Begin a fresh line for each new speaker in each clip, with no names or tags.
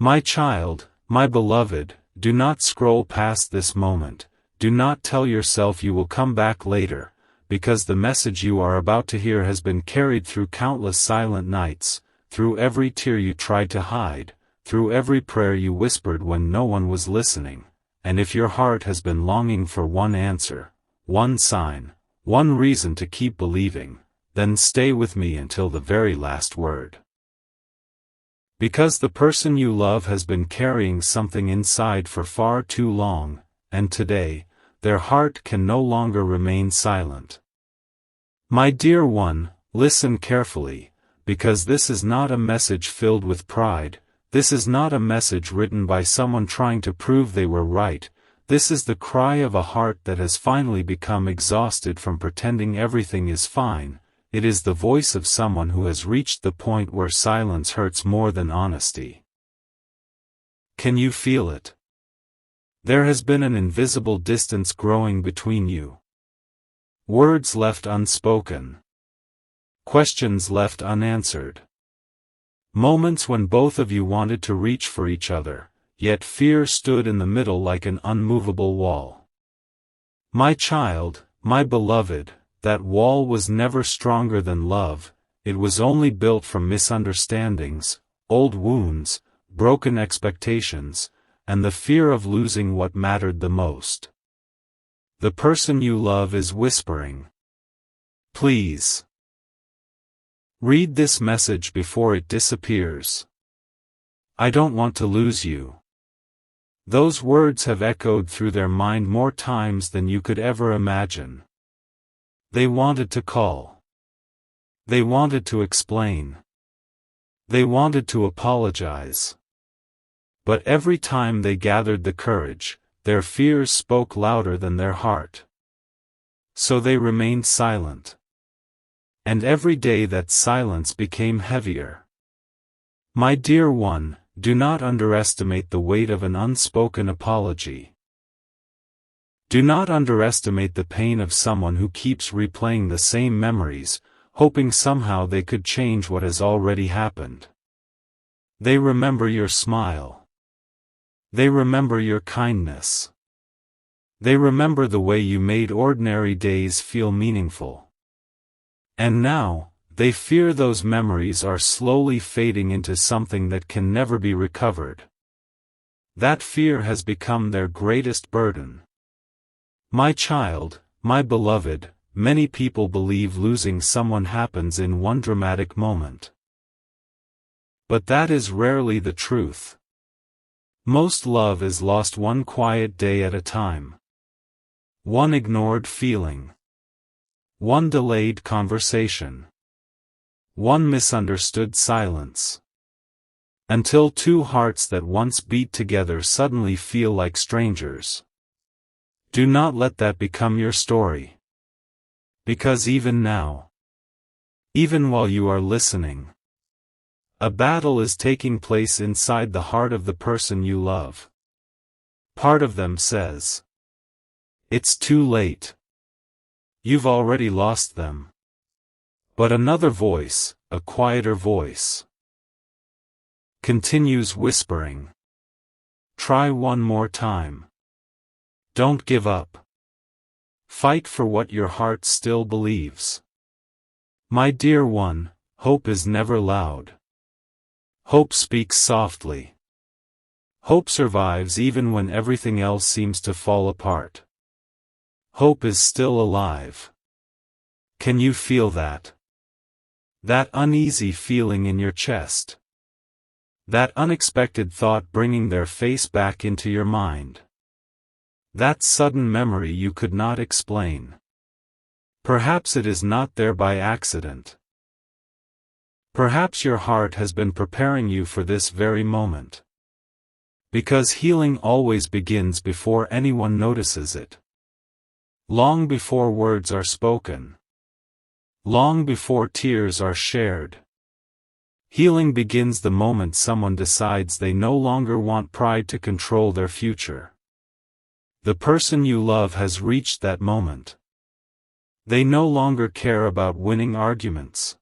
My child, my beloved, do not scroll past this moment, do not tell yourself you will come back later, because the message you are about to hear has been carried through countless silent nights, through every tear you tried to hide, through every prayer you whispered when no one was listening, and if your heart has been longing for one answer, one sign, one reason to keep believing, then stay with me until the very last word. Because the person you love has been carrying something inside for far too long, and today, their heart can no longer remain silent. My dear one, listen carefully, because this is not a message filled with pride, this is not a message written by someone trying to prove they were right, this is the cry of a heart that has finally become exhausted from pretending everything is fine. It is the voice of someone who has reached the point where silence hurts more than honesty. Can you feel it? There has been an invisible distance growing between you. Words left unspoken. Questions left unanswered. Moments when both of you wanted to reach for each other, yet fear stood in the middle like an unmovable wall. My child, my beloved, that wall was never stronger than love, it was only built from misunderstandings, old wounds, broken expectations, and the fear of losing what mattered the most. The person you love is whispering. Please. Read this message before it disappears. I don't want to lose you. Those words have echoed through their mind more times than you could ever imagine. They wanted to call. They wanted to explain. They wanted to apologize. But every time they gathered the courage, their fears spoke louder than their heart. So they remained silent. And every day that silence became heavier. My dear one, do not underestimate the weight of an unspoken apology. Do not underestimate the pain of someone who keeps replaying the same memories, hoping somehow they could change what has already happened. They remember your smile. They remember your kindness. They remember the way you made ordinary days feel meaningful. And now, they fear those memories are slowly fading into something that can never be recovered. That fear has become their greatest burden. My child, my beloved, many people believe losing someone happens in one dramatic moment. But that is rarely the truth. Most love is lost one quiet day at a time. One ignored feeling. One delayed conversation. One misunderstood silence. Until two hearts that once beat together suddenly feel like strangers. Do not let that become your story. Because even now, even while you are listening, a battle is taking place inside the heart of the person you love. Part of them says, it's too late. You've already lost them. But another voice, a quieter voice, continues whispering. Try one more time. Don't give up. Fight for what your heart still believes. My dear one, hope is never loud. Hope speaks softly. Hope survives even when everything else seems to fall apart. Hope is still alive. Can you feel that? That uneasy feeling in your chest. That unexpected thought bringing their face back into your mind. That sudden memory you could not explain. Perhaps it is not there by accident. Perhaps your heart has been preparing you for this very moment. Because healing always begins before anyone notices it. Long before words are spoken. Long before tears are shared. Healing begins the moment someone decides they no longer want pride to control their future. The person you love has reached that moment. They no longer care about winning arguments.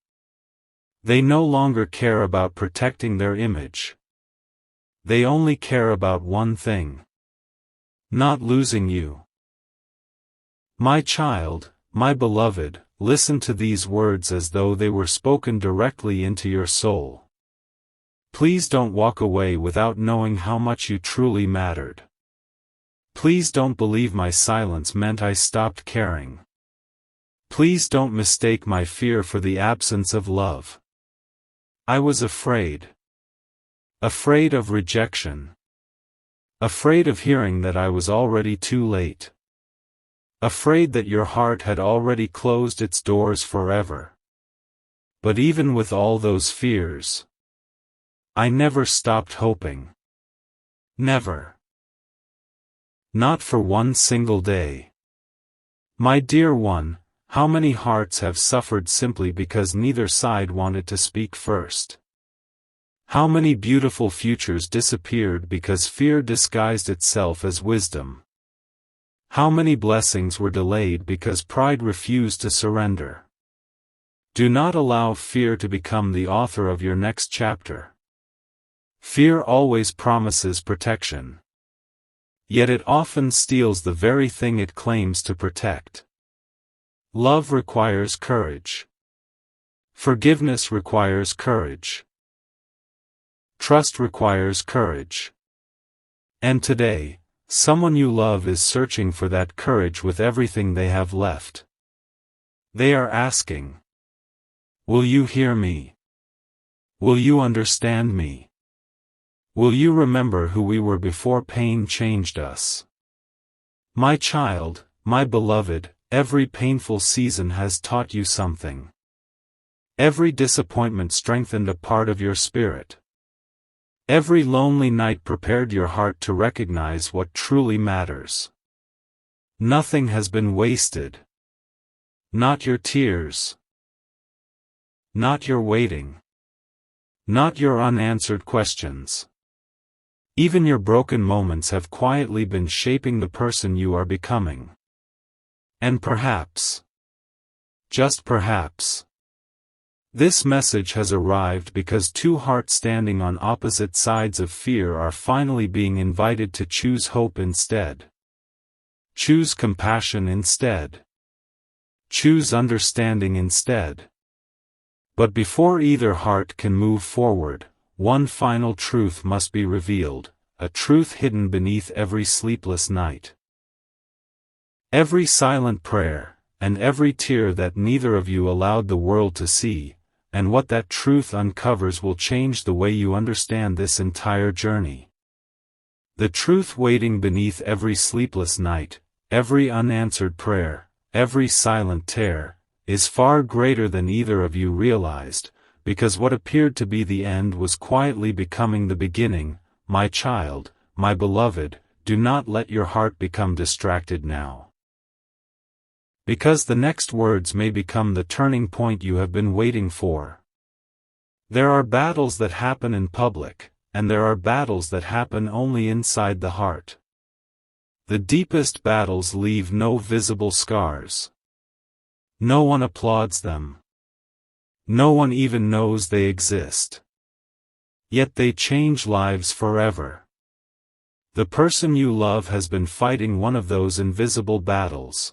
They no longer care about protecting their image. They only care about one thing: not losing you. My child, my beloved, listen to these words as though they were spoken directly into your soul. Please don't walk away without knowing how much you truly mattered. Please don't believe my silence meant I stopped caring. Please don't mistake my fear for the absence of love. I was afraid. Afraid of rejection. Afraid of hearing that I was already too late. Afraid that your heart had already closed its doors forever. But even with all those fears, I never stopped hoping. Never. Not for one single day. My dear one, how many hearts have suffered simply because neither side wanted to speak first? How many beautiful futures disappeared because fear disguised itself as wisdom? How many blessings were delayed because pride refused to surrender? Do not allow fear to become the author of your next chapter. Fear always promises protection. Yet it often steals the very thing it claims to protect. Love requires courage. Forgiveness requires courage. Trust requires courage. And today, someone you love is searching for that courage with everything they have left. They are asking, will you hear me? Will you understand me? Will you remember who we were before pain changed us? My child, my beloved, every painful season has taught you something. Every disappointment strengthened a part of your spirit. Every lonely night prepared your heart to recognize what truly matters. Nothing has been wasted. Not your tears. Not your waiting. Not your unanswered questions. Even your broken moments have quietly been shaping the person you are becoming. And perhaps, just perhaps, this message has arrived because two hearts standing on opposite sides of fear are finally being invited to choose hope instead. Choose compassion instead. Choose understanding instead. But before either heart can move forward, one final truth must be revealed, a truth hidden beneath every sleepless night. Every silent prayer, and every tear that neither of you allowed the world to see, and what that truth uncovers will change the way you understand this entire journey. The truth waiting beneath every sleepless night, every unanswered prayer, every silent tear, is far greater than either of you realized, because what appeared to be the end was quietly becoming the beginning. My child, my beloved, do not let your heart become distracted now. Because the next words may become the turning point you have been waiting for. There are battles that happen in public, and there are battles that happen only inside the heart. The deepest battles leave no visible scars. No one applauds them. No one even knows they exist. Yet they change lives forever. The person you love has been fighting one of those invisible battles.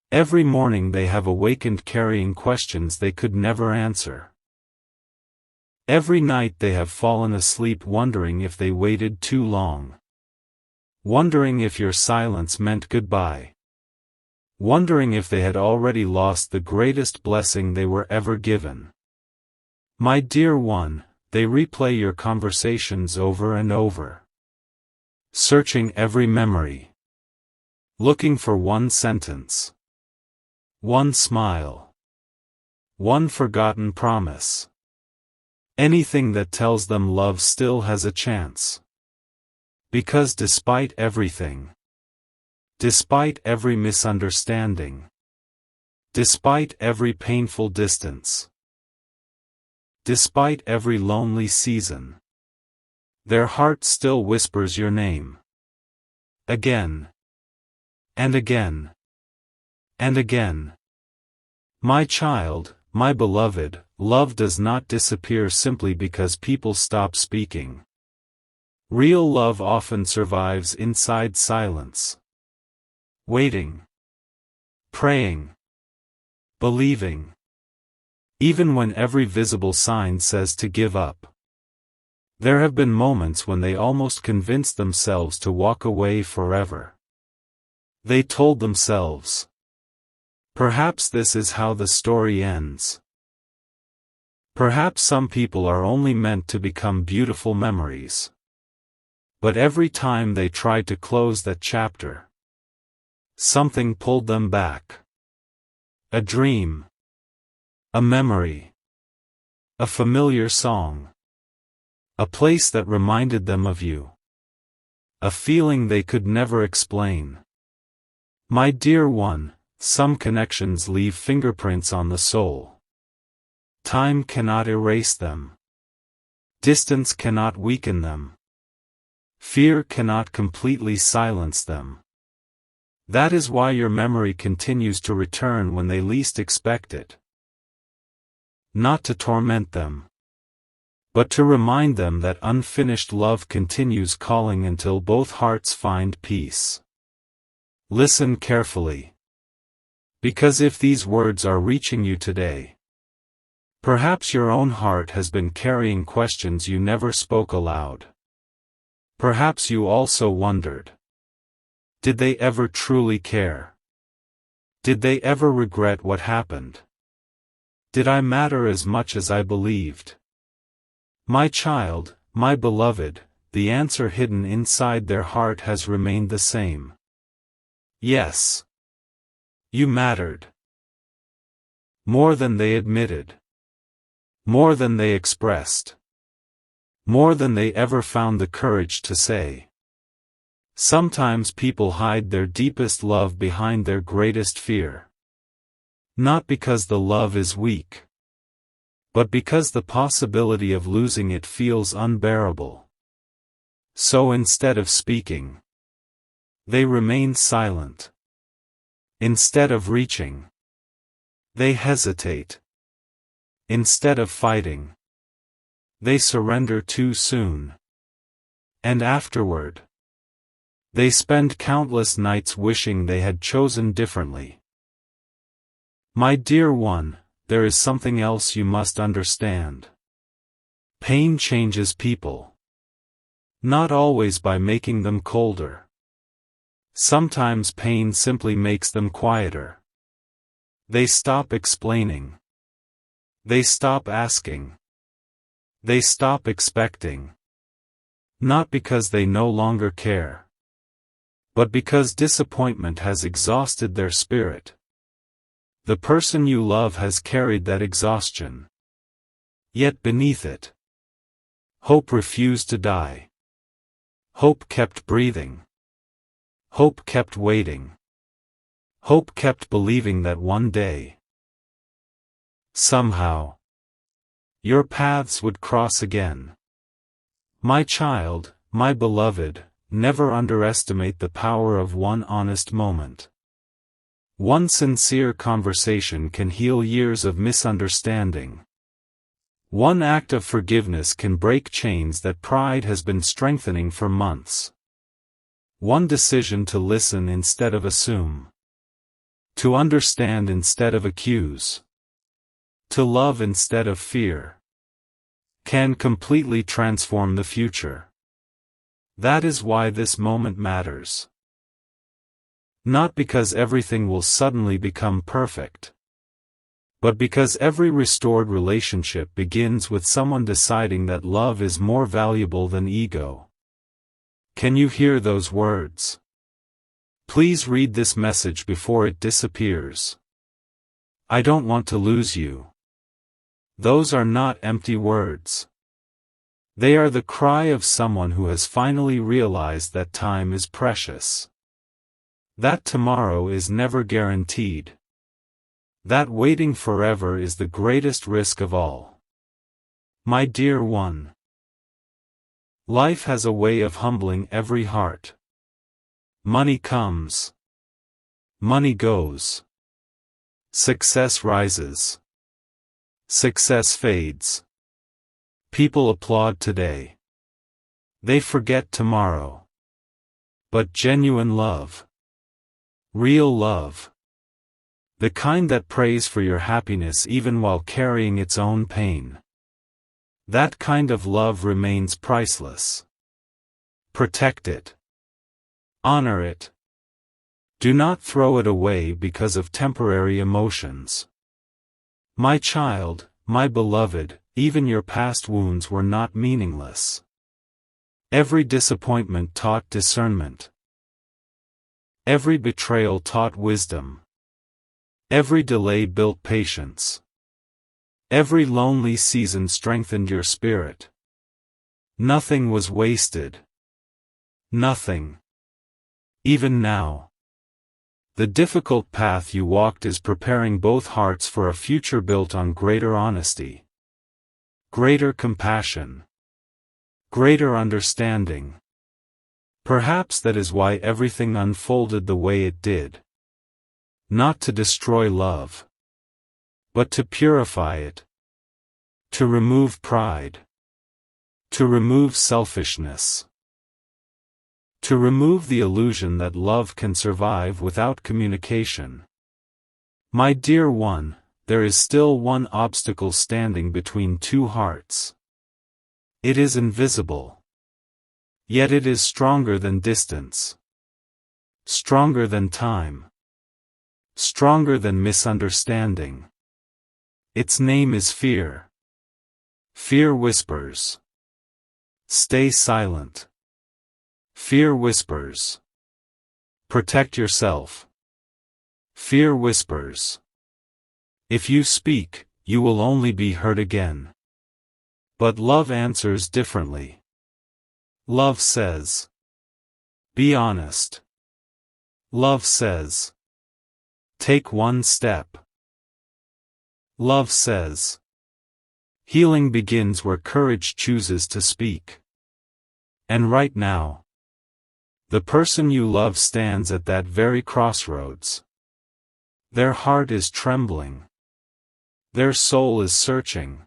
Every morning they have awakened carrying questions they could never answer. Every night they have fallen asleep wondering if they waited too long. Wondering if your silence meant goodbye. Wondering if they had already lost the greatest blessing they were ever given. My dear one, they replay your conversations over and over. Searching every memory. Looking for one sentence. One smile. One forgotten promise. Anything that tells them love still has a chance. Because despite everything, despite every misunderstanding, despite every painful distance, despite every lonely season, their heart still whispers your name. Again. And again. And again. My child, my beloved, love does not disappear simply because people stop speaking. Real love often survives inside silence. Waiting. Praying. Believing. Even when every visible sign says to give up. There have been moments when they almost convinced themselves to walk away forever. They told themselves, perhaps this is how the story ends. Perhaps some people are only meant to become beautiful memories. But every time they tried to close that chapter, something pulled them back. A dream. A memory. A familiar song. A place that reminded them of you. A feeling they could never explain. My dear one, some connections leave fingerprints on the soul. Time cannot erase them. Distance cannot weaken them. Fear cannot completely silence them. That is why your memory continues to return when they least expect it. Not to torment them, but to remind them that unfinished love continues calling until both hearts find peace. Listen carefully. Because if these words are reaching you today, perhaps your own heart has been carrying questions you never spoke aloud. Perhaps you also wondered, did they ever truly care? Did they ever regret what happened? Did I matter as much as I believed? My child, my beloved, the answer hidden inside their heart has remained the same. Yes. You mattered. More than they admitted. More than they expressed. More than they ever found the courage to say. Sometimes people hide their deepest love behind their greatest fear. Not because the love is weak, but because the possibility of losing it feels unbearable. So instead of speaking, they remain silent. Instead of reaching, they hesitate. Instead of fighting, they surrender too soon. And afterward, they spend countless nights wishing they had chosen differently. My dear one, there is something else you must understand. Pain changes people. Not always by making them colder. Sometimes pain simply makes them quieter. They stop explaining. They stop asking. They stop expecting. Not because they no longer care, but because disappointment has exhausted their spirit. The person you love has carried that exhaustion. Yet beneath it, hope refused to die. Hope kept breathing. Hope kept waiting. Hope kept believing that one day, somehow, your paths would cross again. My child, my beloved, never underestimate the power of one honest moment. One sincere conversation can heal years of misunderstanding. One act of forgiveness can break chains that pride has been strengthening for months. One decision to listen instead of assume. To understand instead of accuse. To love instead of fear. Can completely transform the future. That is why this moment matters. Not because everything will suddenly become perfect, but because every restored relationship begins with someone deciding that love is more valuable than ego. Can you hear those words? Please read this message before it disappears. I don't want to lose you. Those are not empty words. They are the cry of someone who has finally realized that time is precious. That tomorrow is never guaranteed. That waiting forever is the greatest risk of all. My dear one, life has a way of humbling every heart. Money comes. Money goes. Success rises. Success fades. People applaud today. They forget tomorrow. But genuine love. Real love. The kind that prays for your happiness even while carrying its own pain. That kind of love remains priceless. Protect it. Honor it. Do not throw it away because of temporary emotions. My child, my beloved, even your past wounds were not meaningless. Every disappointment taught discernment. Every betrayal taught wisdom. Every delay built patience. Every lonely season strengthened your spirit. Nothing was wasted. Nothing. Even now. The difficult path you walked is preparing both hearts for a future built on greater honesty, greater compassion, greater understanding. Perhaps that is why everything unfolded the way it did. Not to destroy love, but to purify it, to remove pride, to remove selfishness, to remove the illusion that love can survive without communication. My dear one, there is still one obstacle standing between two hearts. It is invisible. Yet it is stronger than distance. Stronger than time. Stronger than misunderstanding. Its name is fear. Fear whispers. Stay silent. Fear whispers. Protect yourself. Fear whispers. If you speak, you will only be hurt again. But love answers differently. Love says, be honest. Love says, take one step. Love says, healing begins where courage chooses to speak. And right now, the person you love stands at that very crossroads. Their heart is trembling. Their soul is searching.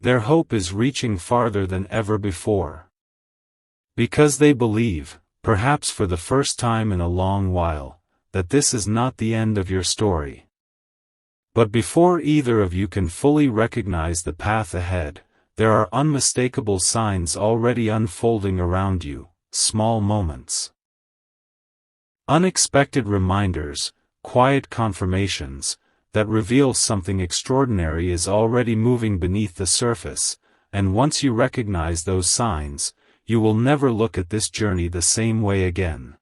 Their hope is reaching farther than ever before. Because they believe, perhaps for the first time in a long while, that this is not the end of your story. But before either of you can fully recognize the path ahead, there are unmistakable signs already unfolding around you, small moments. Unexpected reminders, quiet confirmations, that reveal something extraordinary is already moving beneath the surface, and once you recognize those signs, you will never look at this journey the same way again.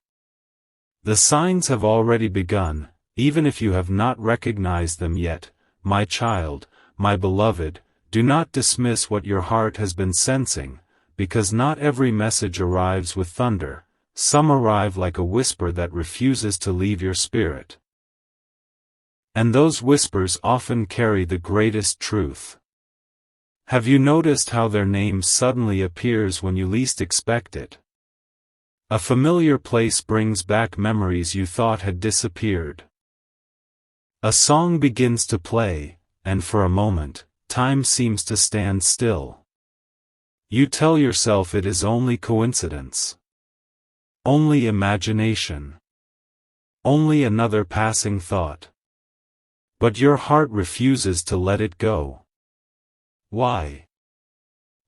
The signs have already begun, even if you have not recognized them yet. My child, my beloved, do not dismiss what your heart has been sensing, because not every message arrives with thunder. Some arrive like a whisper that refuses to leave your spirit. And those whispers often carry the greatest truth. Have you noticed how their name suddenly appears when you least expect it? A familiar place brings back memories you thought had disappeared. A song begins to play, and for a moment, time seems to stand still. You tell yourself it is only coincidence. Only imagination. Only another passing thought. But your heart refuses to let it go. Why?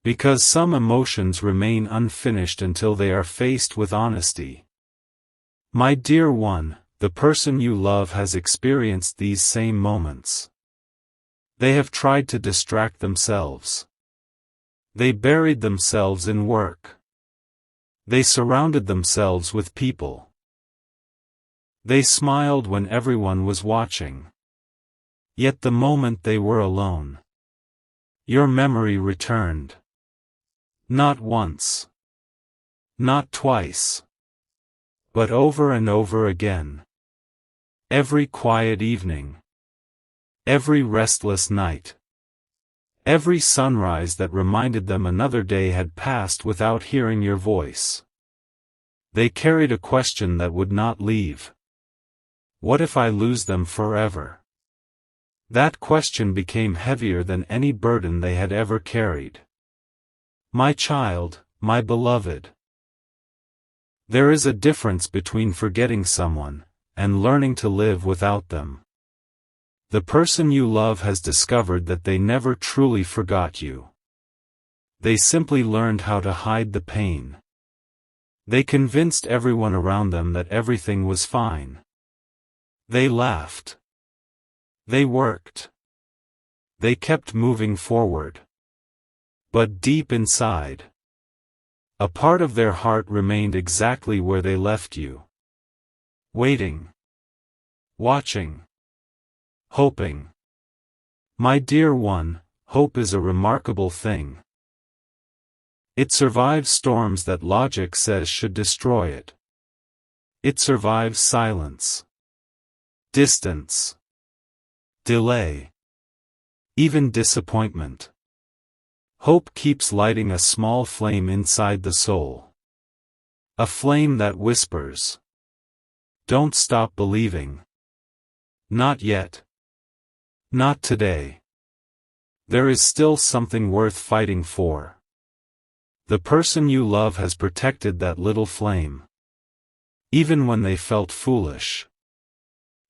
Because some emotions remain unfinished until they are faced with honesty. My dear one, the person you love has experienced these same moments. They have tried to distract themselves. They buried themselves in work. They surrounded themselves with people. They smiled when everyone was watching. Yet the moment they were alone, your memory returned. Not once. Not twice. But over and over again. Every quiet evening. Every restless night. Every sunrise that reminded them another day had passed without hearing your voice. They carried a question that would not leave. What if I lose them forever? That question became heavier than any burden they had ever carried. My child, my beloved. There is a difference between forgetting someone and learning to live without them. The person you love has discovered that they never truly forgot you. They simply learned how to hide the pain. They convinced everyone around them that everything was fine. They laughed. They worked. They kept moving forward. But deep inside, a part of their heart remained exactly where they left you. Waiting. Watching. Hoping. My dear one, hope is a remarkable thing. It survives storms that logic says should destroy it. It survives silence, distance, delay, even disappointment. Hope keeps lighting a small flame inside the soul. A flame that whispers, "Don't stop believing. Not yet. Not today. There is still something worth fighting for." The person you love has protected that little flame. Even when they felt foolish.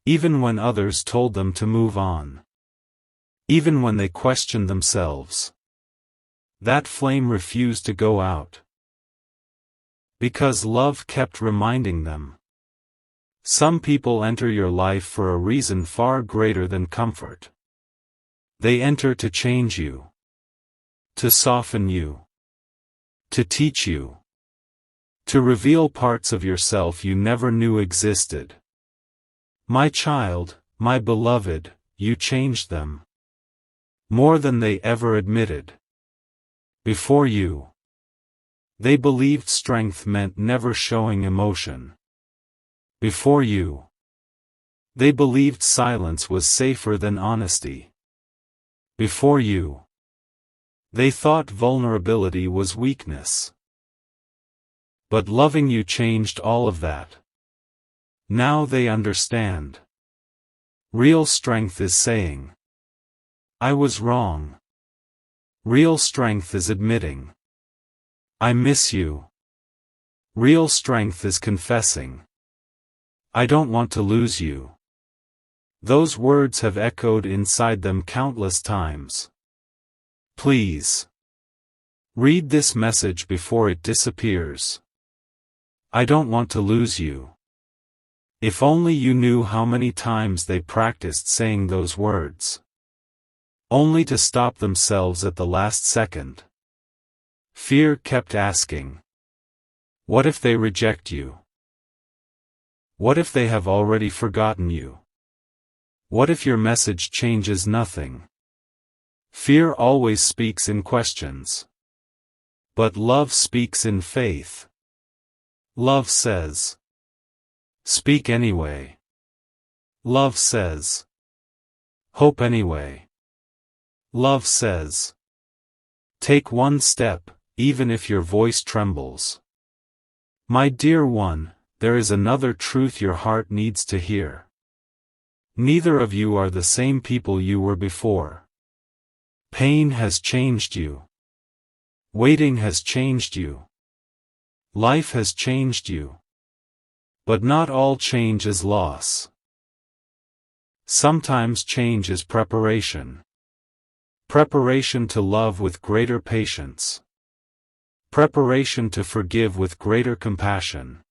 Even when others told them to move on. Even when they questioned themselves. That flame refused to go out. Because love kept reminding them. Some people enter your life for a reason far greater than comfort. They enter to change you. To soften you. To teach you. To reveal parts of yourself you never knew existed. My child, my beloved, you changed them. More than they ever admitted. Before you, they believed strength meant never showing emotion. Before you, they believed silence was safer than honesty. Before you, they thought vulnerability was weakness. But loving you changed all of that. Now they understand. Real strength is saying, "I was wrong." Real strength is admitting, "I miss you." Real strength is confessing, "I don't want to lose you." Those words have echoed inside them countless times. Please, read this message before it disappears. I don't want to lose you. If only you knew how many times they practiced saying those words. Only to stop themselves at the last second. Fear kept asking, "What if they reject you? What if they have already forgotten you? What if your message changes nothing?" Fear always speaks in questions. But love speaks in faith. Love says, "Speak anyway." Love says, "Hope anyway." Love says, "Take one step, even if your voice trembles." My dear one, there is another truth your heart needs to hear. Neither of you are the same people you were before. Pain has changed you. Waiting has changed you. Life has changed you. But not all change is loss. Sometimes change is preparation. Preparation to love with greater patience. Preparation to forgive with greater compassion.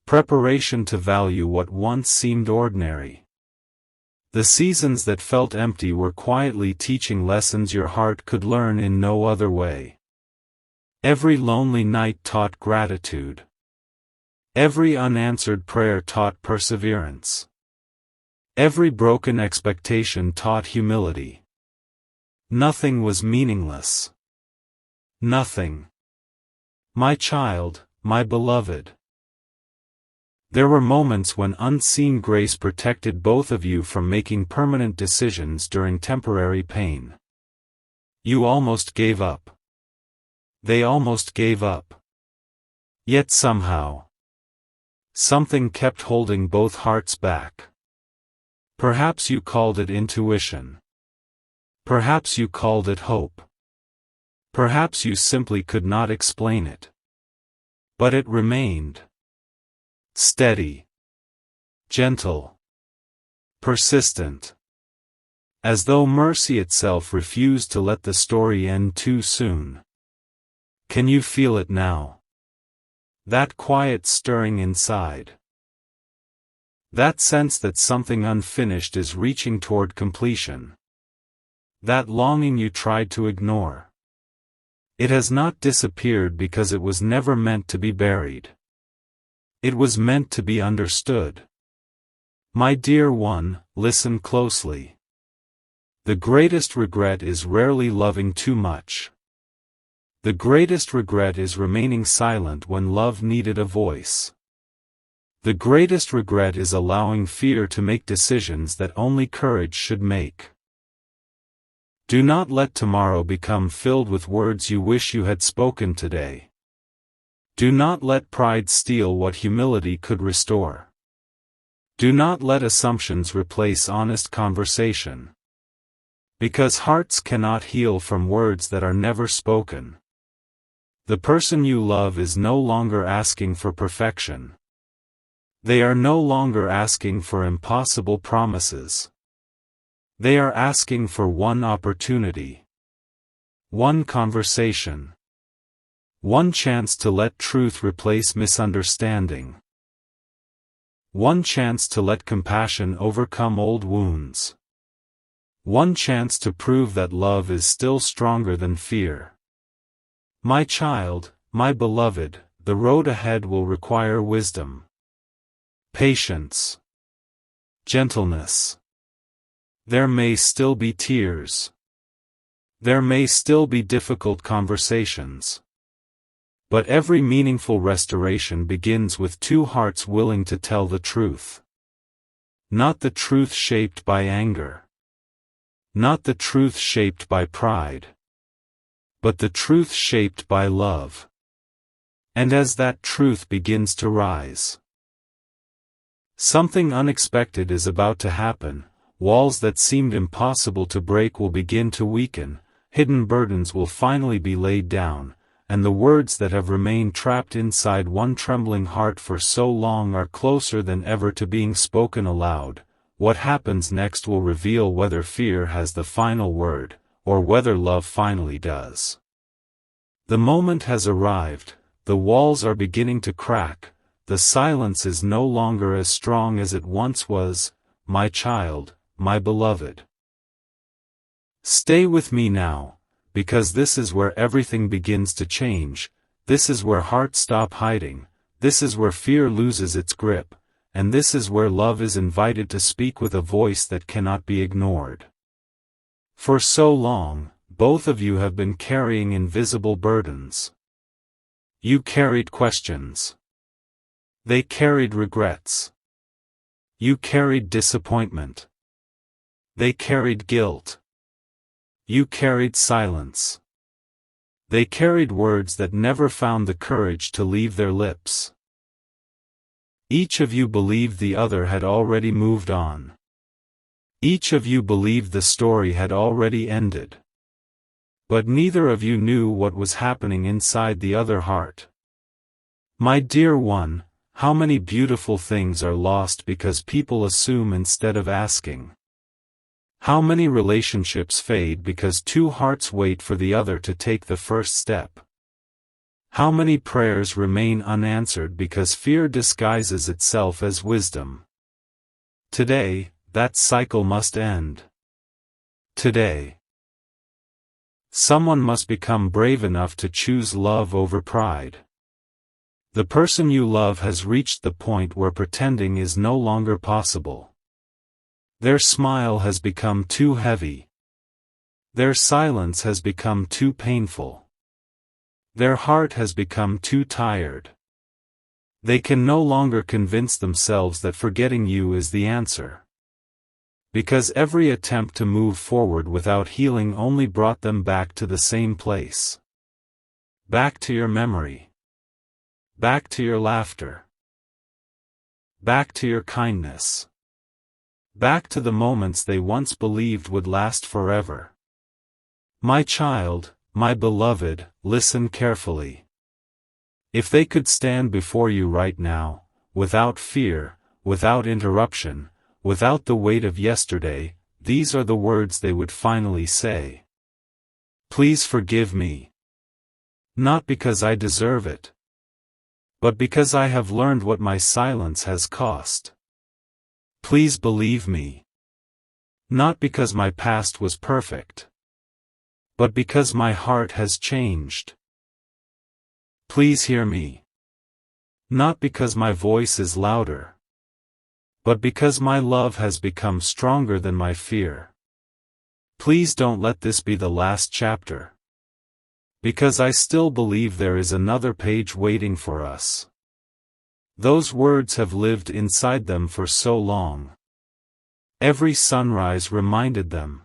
Preparation to value what once seemed ordinary. The seasons that felt empty were quietly teaching lessons your heart could learn in no other way. Every lonely night taught gratitude. Every unanswered prayer taught perseverance. Every broken expectation taught humility. Nothing was meaningless. Nothing. My child, my beloved. There were moments when unseen grace protected both of you from making permanent decisions during temporary pain. You almost gave up. They almost gave up. Yet somehow, something kept holding both hearts back. Perhaps you called it intuition. Perhaps you called it hope. Perhaps you simply could not explain it. But it remained. Steady. Gentle. Persistent. As though mercy itself refused to let the story end too soon. Can you feel it now? That quiet stirring inside. That sense that something unfinished is reaching toward completion. That longing you tried to ignore. It has not disappeared because it was never meant to be buried. It was meant to be understood. My dear one, listen closely. The greatest regret is rarely loving too much. The greatest regret is remaining silent when love needed a voice. The greatest regret is allowing fear to make decisions that only courage should make. Do not let tomorrow become filled with words you wish you had spoken today. Do not let pride steal what humility could restore. Do not let assumptions replace honest conversation. Because hearts cannot heal from words that are never spoken. The person you love is no longer asking for perfection. They are no longer asking for impossible promises. They are asking for one opportunity. One conversation. One chance to let truth replace misunderstanding. One chance to let compassion overcome old wounds. One chance to prove that love is still stronger than fear. My child, my beloved, the road ahead will require wisdom. Patience. Gentleness. There may still be tears. There may still be difficult conversations. But every meaningful restoration begins with two hearts willing to tell the truth. Not the truth shaped by anger. Not the truth shaped by pride. But the truth shaped by love. And as that truth begins to rise, something unexpected is about to happen. Walls that seemed impossible to break will begin to weaken, hidden burdens will finally be laid down, and the words that have remained trapped inside one trembling heart for so long are closer than ever to being spoken aloud. What happens next will reveal whether fear has the final word, or whether love finally does. The moment has arrived, the walls are beginning to crack, the silence is no longer as strong as it once was. My child, my beloved. Stay with me now, because this is where everything begins to change, this is where hearts stop hiding, this is where fear loses its grip, and this is where love is invited to speak with a voice that cannot be ignored. For so long, both of you have been carrying invisible burdens. You carried questions. They carried regrets. You carried disappointment. They carried guilt. You carried silence. They carried words that never found the courage to leave their lips. Each of you believed the other had already moved on. Each of you believed the story had already ended. But neither of you knew what was happening inside the other heart. My dear one, how many beautiful things are lost because people assume instead of asking? How many relationships fade because two hearts wait for the other to take the first step? How many prayers remain unanswered because fear disguises itself as wisdom? Today, that cycle must end. Today. Someone must become brave enough to choose love over pride. The person you love has reached the point where pretending is no longer possible. Their smile has become too heavy. Their silence has become too painful. Their heart has become too tired. They can no longer convince themselves that forgetting you is the answer. Because every attempt to move forward without healing only brought them back to the same place. Back to your memory. Back to your laughter. Back to your kindness. Back to the moments they once believed would last forever. My child, my beloved, listen carefully. If they could stand before you right now, without fear, without interruption, without the weight of yesterday, these are the words they would finally say. Please forgive me. Not because I deserve it, but because I have learned what my silence has cost. Please believe me. Not because my past was perfect, but because my heart has changed. Please hear me. Not because my voice is louder, but because my love has become stronger than my fear. Please don't let this be the last chapter, because I still believe there is another page waiting for us. Those words have lived inside them for so long. Every sunrise reminded them.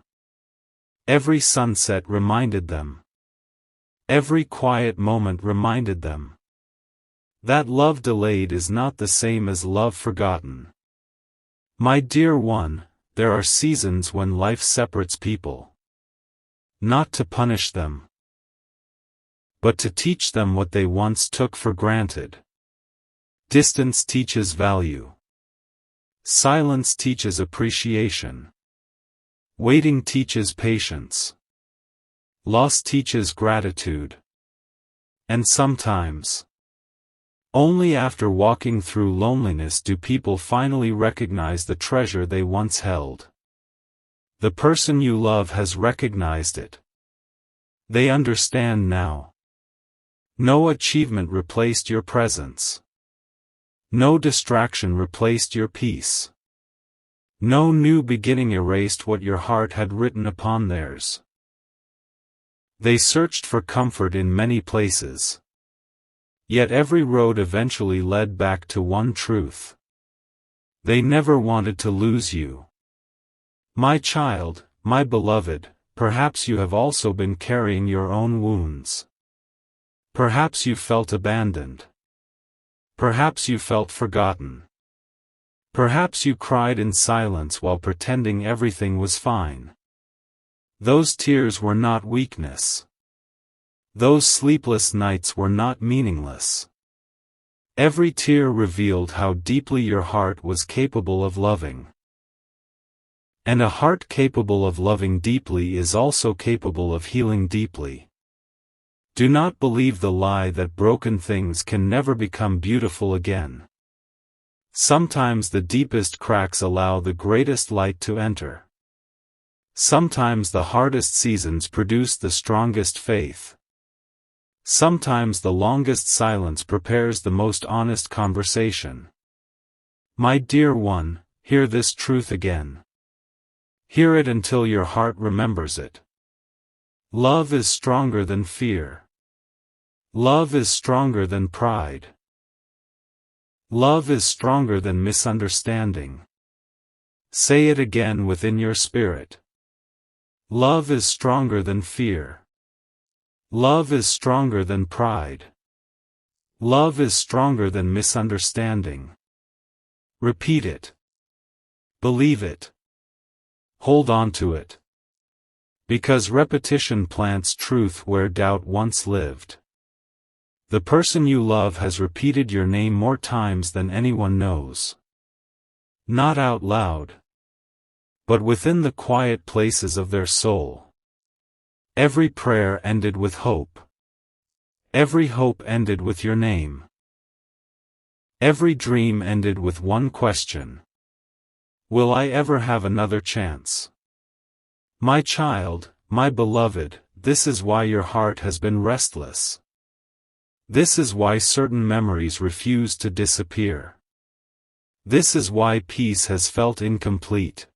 Every sunset reminded them. Every quiet moment reminded them that love delayed is not the same as love forgotten. My dear one, there are seasons when life separates people. Not to punish them, but to teach them what they once took for granted. Distance teaches value. Silence teaches appreciation. Waiting teaches patience. Loss teaches gratitude. And sometimes, only after walking through loneliness do people finally recognize the treasure they once held. The person you love has recognized it. They understand now. No achievement replaced your presence. No distraction replaced your peace. No new beginning erased what your heart had written upon theirs. They searched for comfort in many places. Yet every road eventually led back to one truth. They never wanted to lose you. My child, my beloved, perhaps you have also been carrying your own wounds. Perhaps you felt abandoned. Perhaps you felt forgotten. Perhaps you cried in silence while pretending everything was fine. Those tears were not weakness. Those sleepless nights were not meaningless. Every tear revealed how deeply your heart was capable of loving. And a heart capable of loving deeply is also capable of healing deeply. Do not believe the lie that broken things can never become beautiful again. Sometimes the deepest cracks allow the greatest light to enter. Sometimes the hardest seasons produce the strongest faith. Sometimes the longest silence prepares the most honest conversation. My dear one, hear this truth again. Hear it until your heart remembers it. Love is stronger than fear. Love is stronger than pride. Love is stronger than misunderstanding. Say it again within your spirit. Love is stronger than fear. Love is stronger than pride. Love is stronger than misunderstanding. Repeat it. Believe it. Hold on to it. Because repetition plants truth where doubt once lived. The person you love has repeated your name more times than anyone knows. Not out loud, but within the quiet places of their soul. Every prayer ended with hope. Every hope ended with your name. Every dream ended with one question. Will I ever have another chance? My child, my beloved, this is why your heart has been restless. This is why certain memories refuse to disappear. This is why peace has felt incomplete.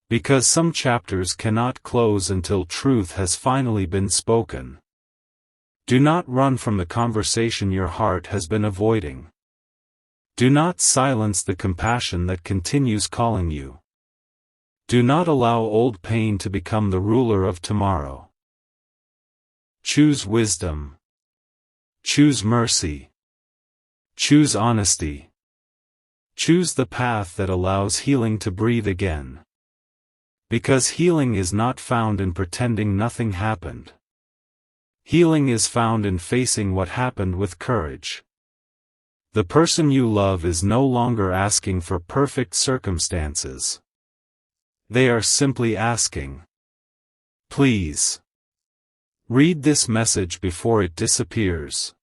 Because some chapters cannot close until truth has finally been spoken. Do not run from the conversation your heart has been avoiding. Do not silence the compassion that continues calling you. Do not allow old pain to become the ruler of tomorrow. Choose wisdom. Choose mercy. Choose honesty. Choose the path that allows healing to breathe again. Because healing is not found in pretending nothing happened. Healing is found in facing what happened with courage. The person you love is no longer asking for perfect circumstances. They are simply asking, "Please, read this message before it disappears.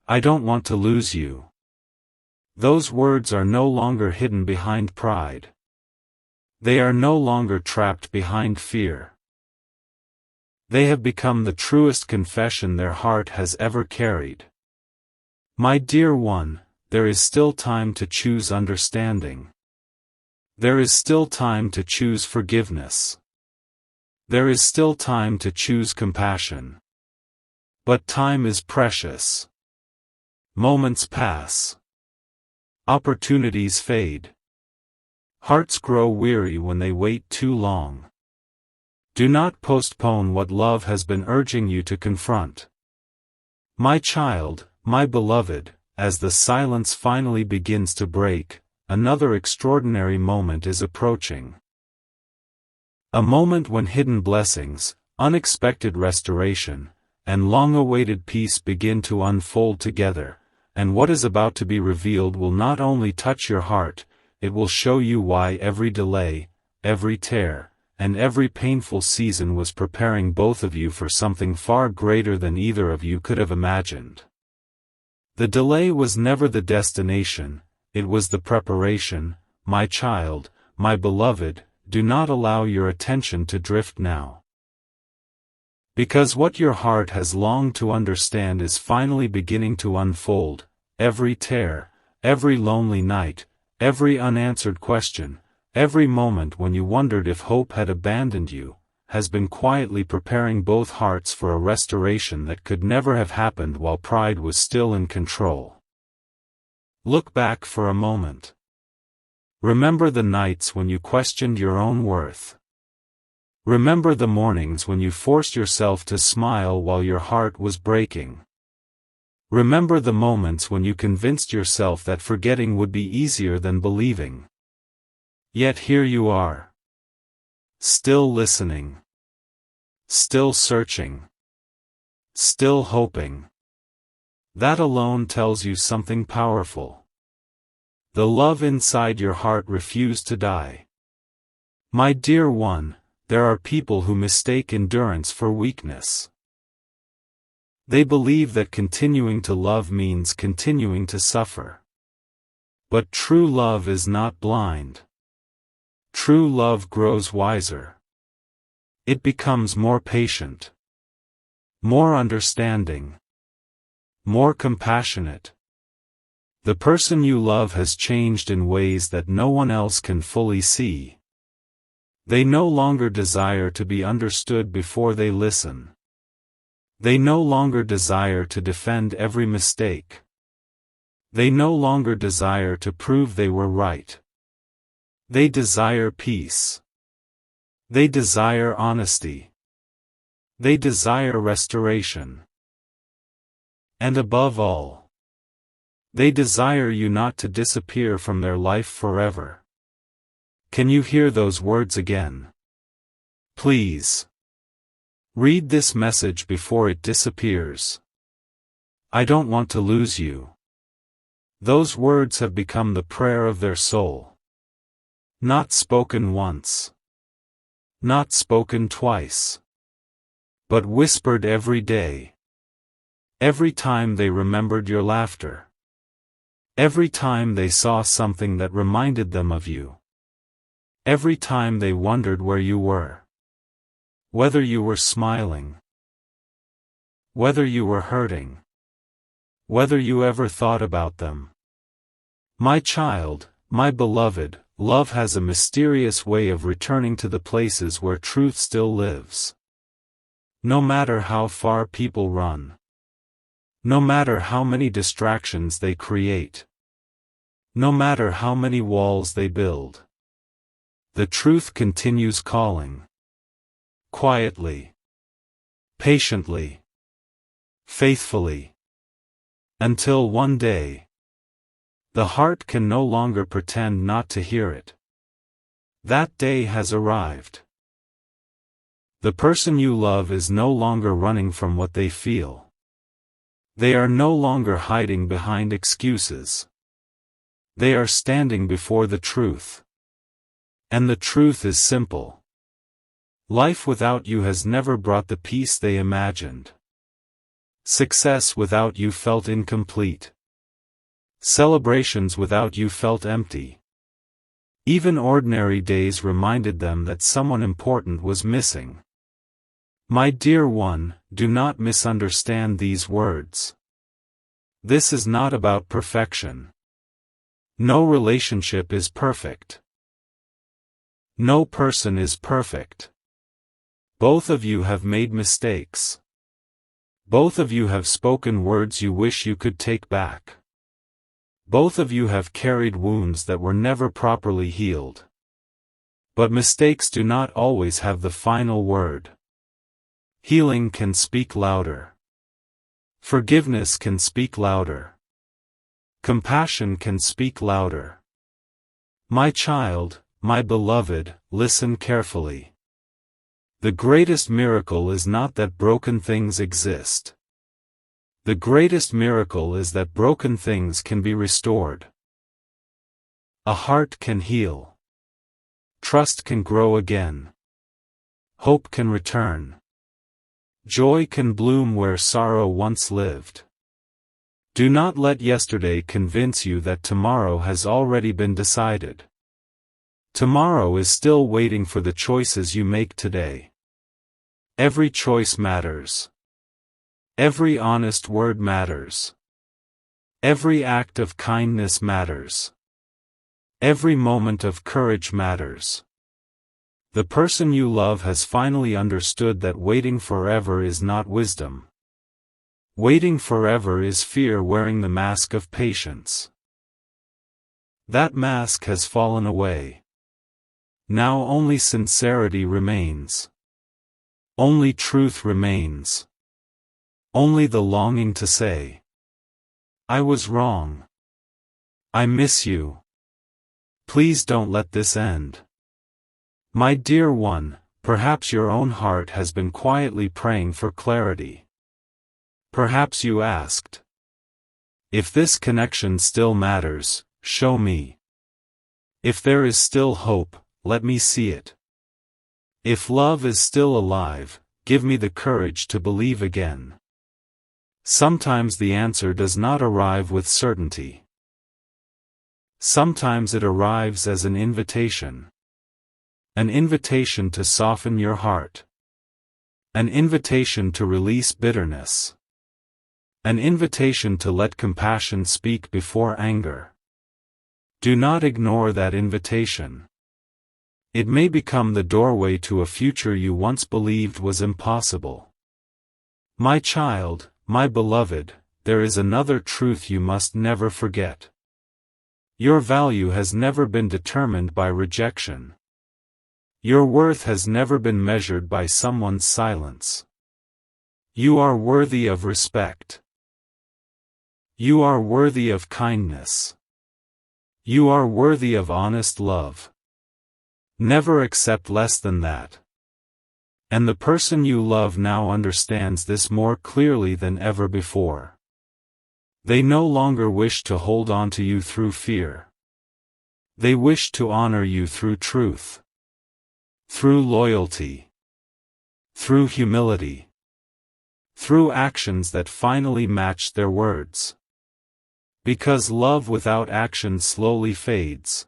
I don't want to lose you." Those words are no longer hidden behind pride. They are no longer trapped behind fear. They have become the truest confession their heart has ever carried. My dear one, there is still time to choose understanding. There is still time to choose forgiveness. There is still time to choose compassion. But time is precious. Moments pass. Opportunities fade. Hearts grow weary when they wait too long. Do not postpone what love has been urging you to confront. My child, my beloved, as the silence finally begins to break, another extraordinary moment is approaching. A moment when hidden blessings, unexpected restoration, and long-awaited peace begin to unfold together, and what is about to be revealed will not only touch your heart, it will show you why every delay, every tear, and every painful season was preparing both of you for something far greater than either of you could have imagined. The delay was never the destination, it was the preparation. My child, my beloved, do not allow your attention to drift now. Because what your heart has longed to understand is finally beginning to unfold. Every tear, every lonely night, every unanswered question, every moment when you wondered if hope had abandoned you, has been quietly preparing both hearts for a restoration that could never have happened while pride was still in control. Look back for a moment. Remember the nights when you questioned your own worth. Remember the mornings when you forced yourself to smile while your heart was breaking. Remember the moments when you convinced yourself that forgetting would be easier than believing. Yet here you are. Still listening. Still searching. Still hoping. That alone tells you something powerful. The love inside your heart refused to die. My dear one, there are people who mistake endurance for weakness. They believe that continuing to love means continuing to suffer. But true love is not blind. True love grows wiser. It becomes more patient, more understanding, more compassionate. The person you love has changed in ways that no one else can fully see. They no longer desire to be understood before they listen. They no longer desire to defend every mistake. They no longer desire to prove they were right. They desire peace. They desire honesty. They desire restoration. And above all, they desire you not to disappear from their life forever. Can you hear those words again? Please, read this message before it disappears. I don't want to lose you. Those words have become the prayer of their soul. Not spoken once. Not spoken twice. But whispered every day. Every time they remembered your laughter. Every time they saw something that reminded them of you. Every time they wondered where you were. Whether you were smiling. Whether you were hurting. Whether you ever thought about them. My child, my beloved, love has a mysterious way of returning to the places where truth still lives. No matter how far people run. No matter how many distractions they create. No matter how many walls they build. The truth continues calling. Quietly. Patiently. Faithfully. Until one day, the heart can no longer pretend not to hear it. That day has arrived. The person you love is no longer running from what they feel. They are no longer hiding behind excuses. They are standing before the truth. And the truth is simple. Life without you has never brought the peace they imagined. Success without you felt incomplete. Celebrations without you felt empty. Even ordinary days reminded them that someone important was missing. My dear one, do not misunderstand these words. This is not about perfection. No relationship is perfect. No person is perfect. Both of you have made mistakes. Both of you have spoken words you wish you could take back. Both of you have carried wounds that were never properly healed. But mistakes do not always have the final word. Healing can speak louder. Forgiveness can speak louder. Compassion can speak louder. My child, my beloved, listen carefully. The greatest miracle is not that broken things exist. The greatest miracle is that broken things can be restored. A heart can heal. Trust can grow again. Hope can return. Joy can bloom where sorrow once lived. Do not let yesterday convince you that tomorrow has already been decided. Tomorrow is still waiting for the choices you make today. Every choice matters. Every honest word matters. Every act of kindness matters. Every moment of courage matters. The person you love has finally understood that waiting forever is not wisdom. Waiting forever is fear wearing the mask of patience. That mask has fallen away. Now only sincerity remains. Only truth remains. Only the longing to say, I was wrong. I miss you. Please don't let this end. My dear one, perhaps your own heart has been quietly praying for clarity. Perhaps you asked, if this connection still matters, show me. If there is still hope, let me see it. If love is still alive, give me the courage to believe again. Sometimes the answer does not arrive with certainty. Sometimes it arrives as an invitation. An invitation to soften your heart. An invitation to release bitterness. An invitation to let compassion speak before anger. Do not ignore that invitation. It may become the doorway to a future you once believed was impossible. My child, my beloved, there is another truth you must never forget. Your value has never been determined by rejection. Your worth has never been measured by someone's silence. You are worthy of respect. You are worthy of kindness. You are worthy of honest love. Never accept less than that. And the person you love now understands this more clearly than ever before. They no longer wish to hold on to you through fear. They wish to honor you through truth. Through loyalty. Through humility. Through actions that finally match their words. Because love without action slowly fades.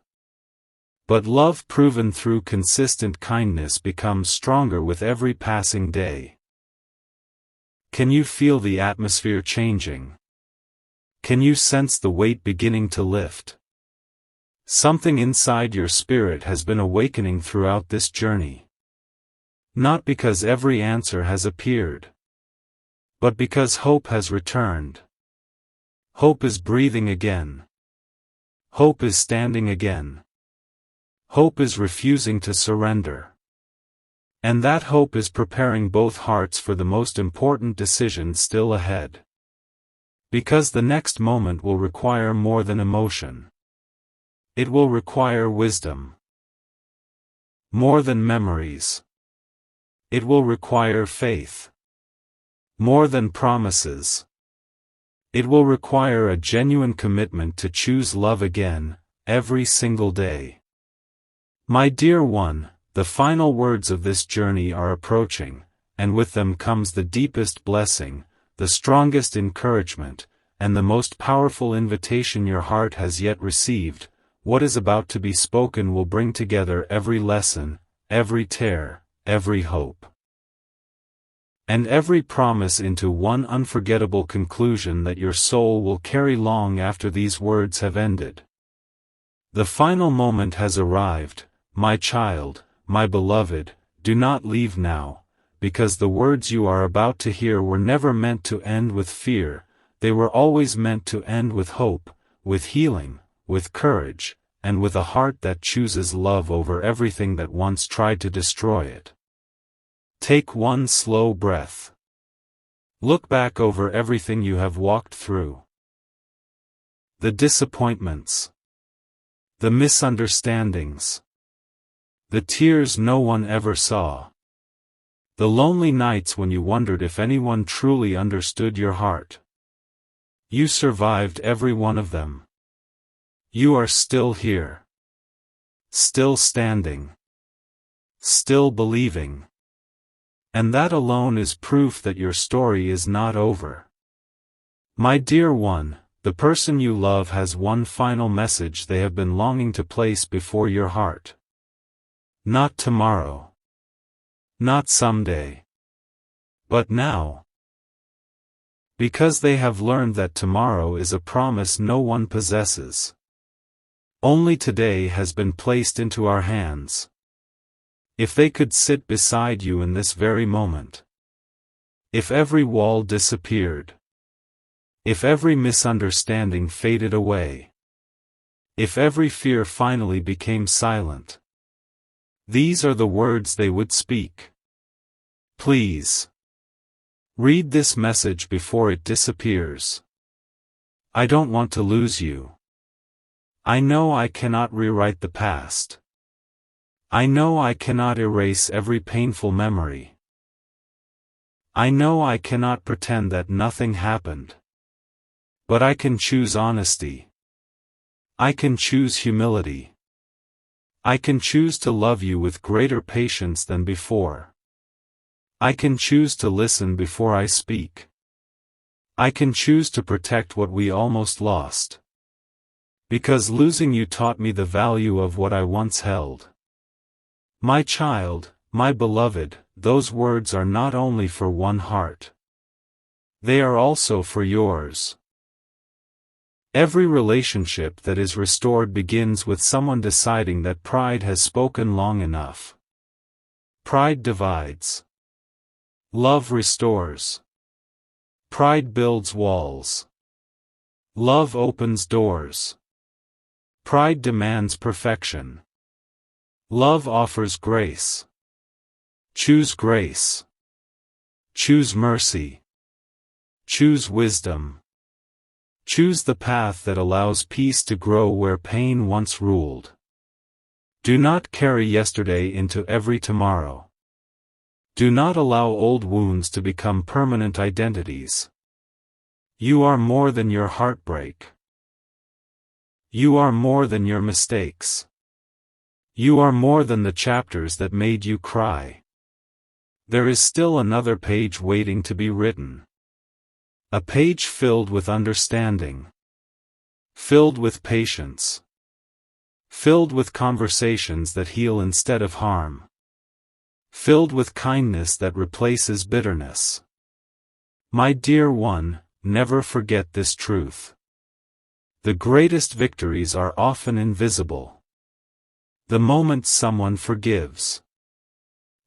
But love proven through consistent kindness becomes stronger with every passing day. Can you feel the atmosphere changing? Can you sense the weight beginning to lift? Something inside your spirit has been awakening throughout this journey. Not because every answer has appeared, but because hope has returned. Hope is breathing again. Hope is standing again. Hope is refusing to surrender. And that hope is preparing both hearts for the most important decision still ahead. Because the next moment will require more than emotion. It will require wisdom. More than memories. It will require faith. More than promises. It will require a genuine commitment to choose love again, every single day. My dear one, the final words of this journey are approaching, and with them comes the deepest blessing, the strongest encouragement, and the most powerful invitation your heart has yet received. What is about to be spoken will bring together every lesson, every tear, every hope, and every promise into one unforgettable conclusion that your soul will carry long after these words have ended. The final moment has arrived, my child, my beloved. Do not leave now, because the words you are about to hear were never meant to end with fear, they were always meant to end with hope, with healing, with courage, and with a heart that chooses love over everything that once tried to destroy it. Take one slow breath. Look back over everything you have walked through. The disappointments. The misunderstandings. The tears no one ever saw. The lonely nights when you wondered if anyone truly understood your heart. You survived every one of them. You are still here. Still standing. Still believing. And that alone is proof that your story is not over. My dear one, the person you love has one final message they have been longing to place before your heart. Not tomorrow. Not someday. But now. Because they have learned that tomorrow is a promise no one possesses. Only today has been placed into our hands. If they could sit beside you in this very moment. If every wall disappeared. If every misunderstanding faded away. If every fear finally became silent. These are the words they would speak. Please. Read this message before it disappears. I don't want to lose you. I know I cannot rewrite the past. I know I cannot erase every painful memory. I know I cannot pretend that nothing happened. But I can choose honesty. I can choose humility. I can choose to love you with greater patience than before. I can choose to listen before I speak. I can choose to protect what we almost lost. Because losing you taught me the value of what I once held. My child, my beloved, those words are not only for one heart. They are also for yours. Every relationship that is restored begins with someone deciding that pride has spoken long enough. Pride divides. Love restores. Pride builds walls. Love opens doors. Pride demands perfection. Love offers grace. Choose grace. Choose mercy. Choose wisdom. Choose the path that allows peace to grow where pain once ruled. Do not carry yesterday into every tomorrow. Do not allow old wounds to become permanent identities. You are more than your heartbreak. You are more than your mistakes. You are more than the chapters that made you cry. There is still another page waiting to be written. A page filled with understanding. Filled with patience. Filled with conversations that heal instead of harm. Filled with kindness that replaces bitterness. My dear one, never forget this truth. The greatest victories are often invisible. The moment someone forgives.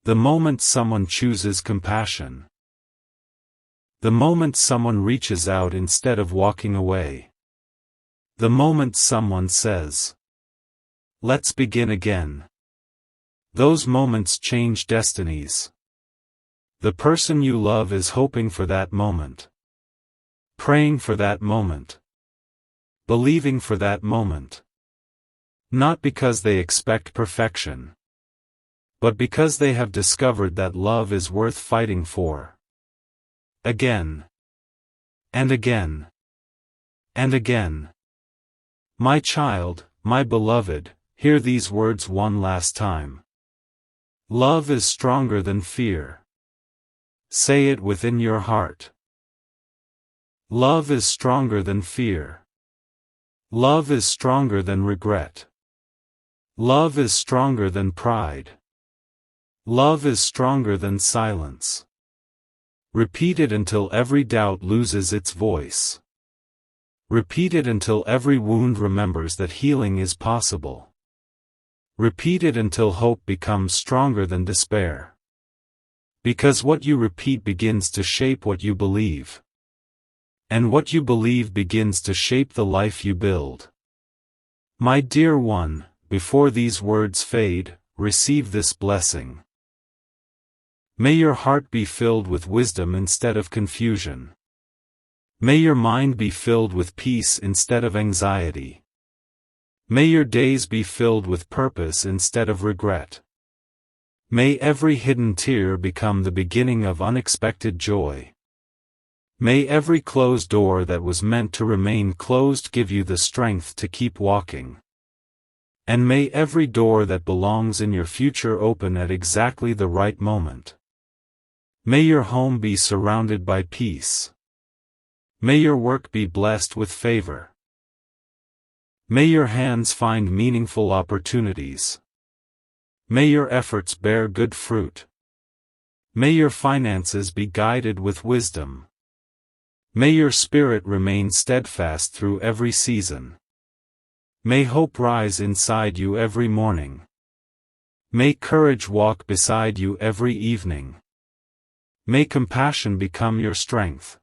The moment someone chooses compassion. The moment someone reaches out instead of walking away. The moment someone says, "Let's begin again." Those moments change destinies. The person you love is hoping for that moment. Praying for that moment. Believing for that moment. Not because they expect perfection. but because they have discovered that love is worth fighting for. Again. And again. And again. My child, my beloved, hear these words one last time. Love is stronger than fear. Say it within your heart. Love is stronger than fear. Love is stronger than regret. Love is stronger than pride. Love is stronger than silence. Repeat it until every doubt loses its voice. Repeat it until every wound remembers that healing is possible. Repeat it until hope becomes stronger than despair. Because what you repeat begins to shape what you believe. And what you believe begins to shape the life you build. My dear one, before these words fade, receive this blessing. May your heart be filled with wisdom instead of confusion. May your mind be filled with peace instead of anxiety. May your days be filled with purpose instead of regret. May every hidden tear become the beginning of unexpected joy. May every closed door that was meant to remain closed give you the strength to keep walking. And may every door that belongs in your future open at exactly the right moment. May your home be surrounded by peace. May your work be blessed with favor. May your hands find meaningful opportunities. May your efforts bear good fruit. May your finances be guided with wisdom. May your spirit remain steadfast through every season. May hope rise inside you every morning. May courage walk beside you every evening. May compassion become your strength.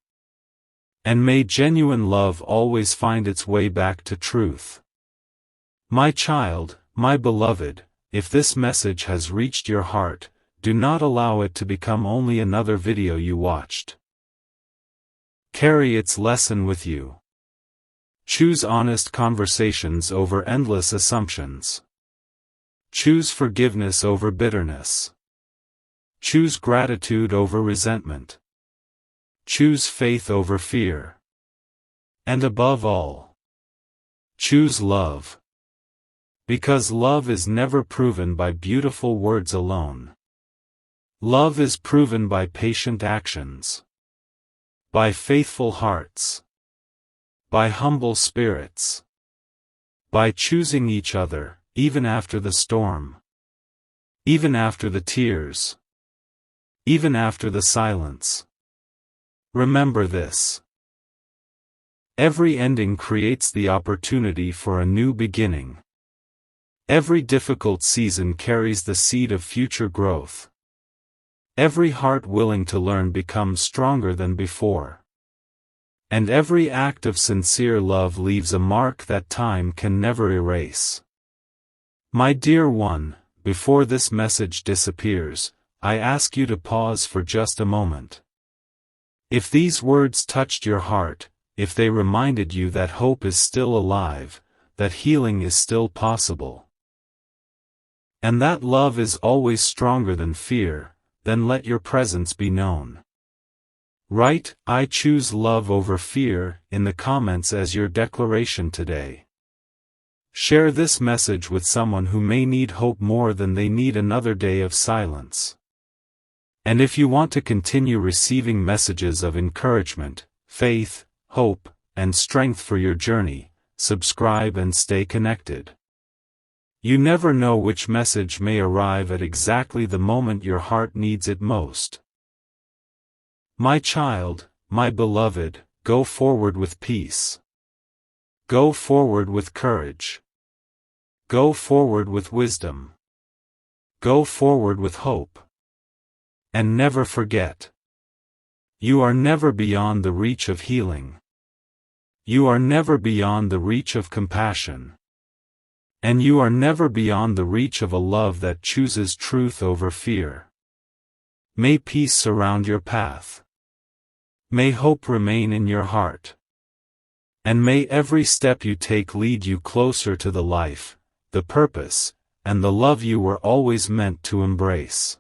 And may genuine love always find its way back to truth. My child, my beloved, if this message has reached your heart, do not allow it to become only another video you watched. Carry its lesson with you. Choose honest conversations over endless assumptions. Choose forgiveness over bitterness. Choose gratitude over resentment. Choose faith over fear. And above all, choose love. Because love is never proven by beautiful words alone. Love is proven by patient actions. By faithful hearts. By humble spirits. By choosing each other, even after the storm. Even after the tears. Even after the silence. Remember this. Every ending creates the opportunity for a new beginning. Every difficult season carries the seed of future growth. Every heart willing to learn becomes stronger than before. And every act of sincere love leaves a mark that time can never erase. My dear one, before this message disappears, I ask you to pause for just a moment. If these words touched your heart, if they reminded you that hope is still alive, that healing is still possible, and that love is always stronger than fear, then let your presence be known. Write, "I choose love over fear," in the comments as your declaration today. Share this message with someone who may need hope more than they need another day of silence. And if you want to continue receiving messages of encouragement, faith, hope, and strength for your journey, subscribe and stay connected. You never know which message may arrive at exactly the moment your heart needs it most. My child, my beloved, go forward with peace. Go forward with courage. Go forward with wisdom. Go forward with hope. And never forget. You are never beyond the reach of healing. You are never beyond the reach of compassion. And you are never beyond the reach of a love that chooses truth over fear. May peace surround your path. May hope remain in your heart. And may every step you take lead you closer to the life, the purpose, and the love you were always meant to embrace.